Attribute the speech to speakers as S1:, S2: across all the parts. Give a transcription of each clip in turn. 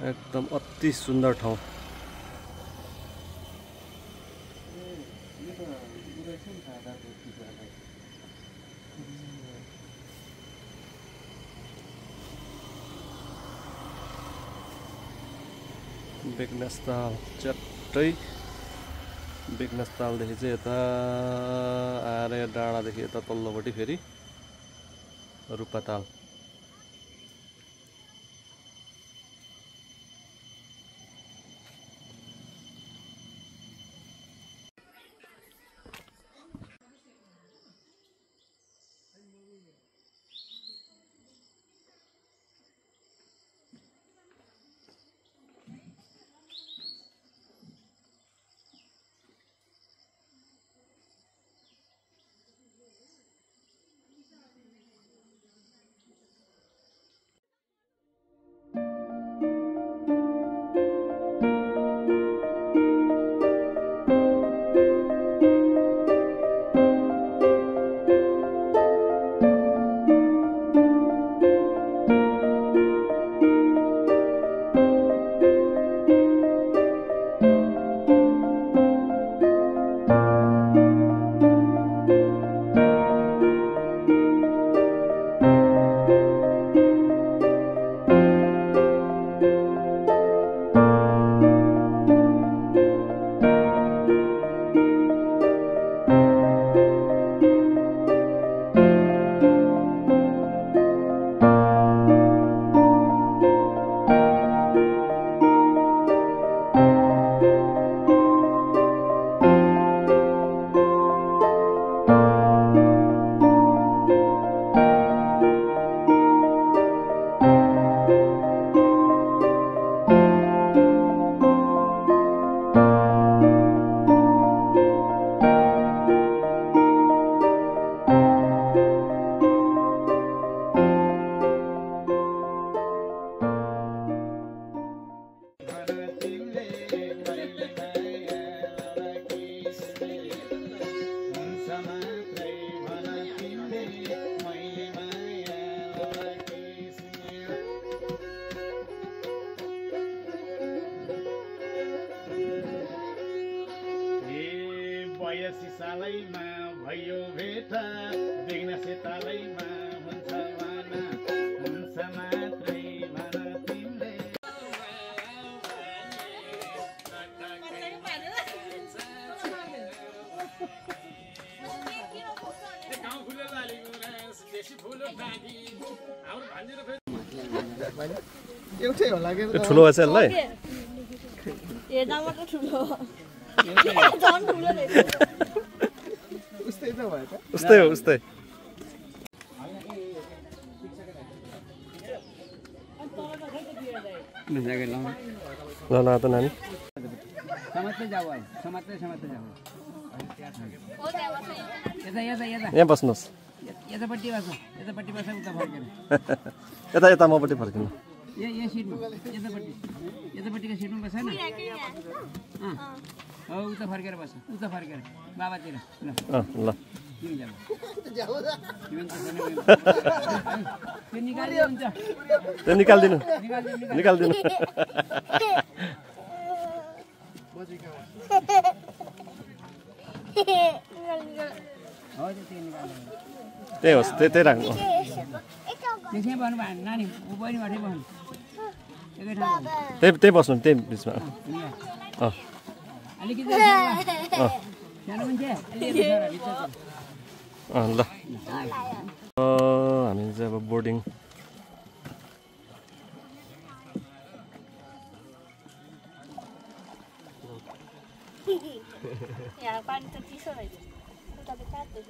S1: एकदम अति सुन्दर ठाउँ। बेगनासताल चट्टै बेगनासतालदेखि चाहिँ यता आएर डाँडादेखि यता तल्लोपट्टि फेरि रुपाताल।
S2: सालैमा भयो भेटा बेगनास तालैमा हुन्छ वाना हुन्छ मात्रै भन तिमीले गाउँ फुले लालीको रस देशी फुलो डाँडी हाम्रो भान्जिरो फेरि एउटै होला के
S1: ठुलो छ यसलाई
S3: हेर्दा मात्र ठुलो झन् ठुलो रहेछ
S2: उस्तै त भयो त
S1: उस्तै हो उस्तै ल ल त नानी
S2: समात्दै जाऊ है समात्दै जाऊ
S1: यहाँ बस्नुहोस्
S2: यतापट्टि बस उता फर्केर
S1: यता यता मपट्टि फर्किनु
S2: यहाँ सिटमा यतापट्टिको सिटमा बस हैन हो उता फर्केर बस उता फर्केर बाबातिर ल
S1: ल
S2: तिमी जाऊ त्यो निकाल्नु हुन्छ
S1: त्यो निकाल्दिनु निकाल्दिनु
S2: हो त्यो निकाल्नु
S1: त्यही होस् त्यही राख्नु
S2: त्यसै भन्नु भएन नानी उ पनि माथि बस्नु एकै ठाउँ
S1: त्यही बस्नु त्यही बिचमा
S2: अलिकति सानो मान्छे
S1: ल हामी चाहिँ अब बोर्डिङ
S3: यहाँ पानी त चिसो रहेछ उता त काट्दै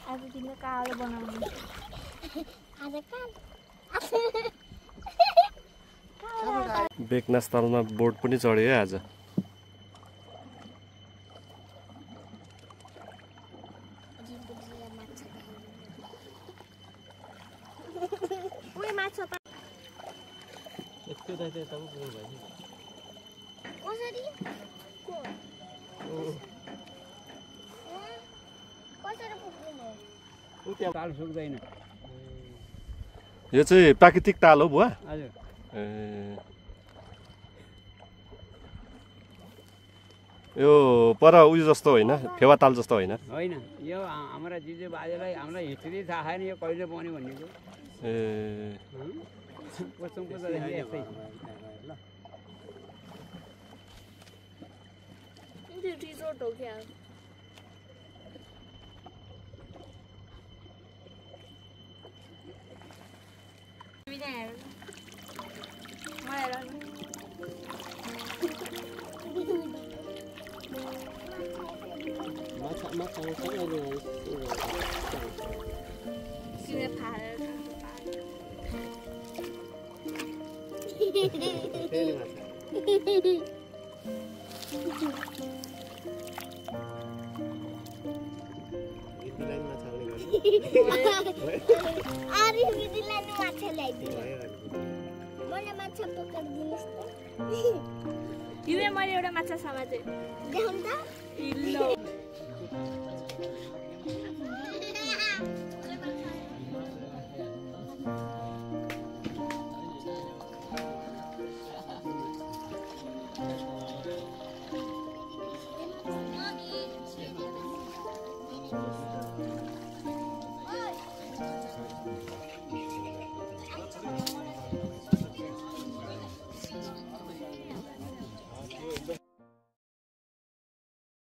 S3: आज तिमीले कालो बनाउनु आज
S1: बेगनासतालमा बोट पनि चढ्यो है आज
S3: कसरी को कसरी पुग्दिने
S2: उ त्यहाँ ताल सुक्दैन
S1: यो चाहिँ प्राकृतिक ताल हो बुवा
S2: हजुर
S1: ए यो पर उयो जस्तो होइन फेवा ताल जस्तो होइन
S2: होइन यो हाम्रा जिजु बाजेलाई हामीलाई हिस्ट्री थाहा छैन यो कहिले बन्यो भन्नेको
S1: ए
S2: पुस्तक पुस्तकदेखि यस्तै
S3: त्यो रिजोर्ट हो क्या अरे दिदीलाई नि माछा ल्याइदिनु मलाई माछा पकाइदिनुस् त यो मैले एउटा माछा समाते देखाउँ त इल्लो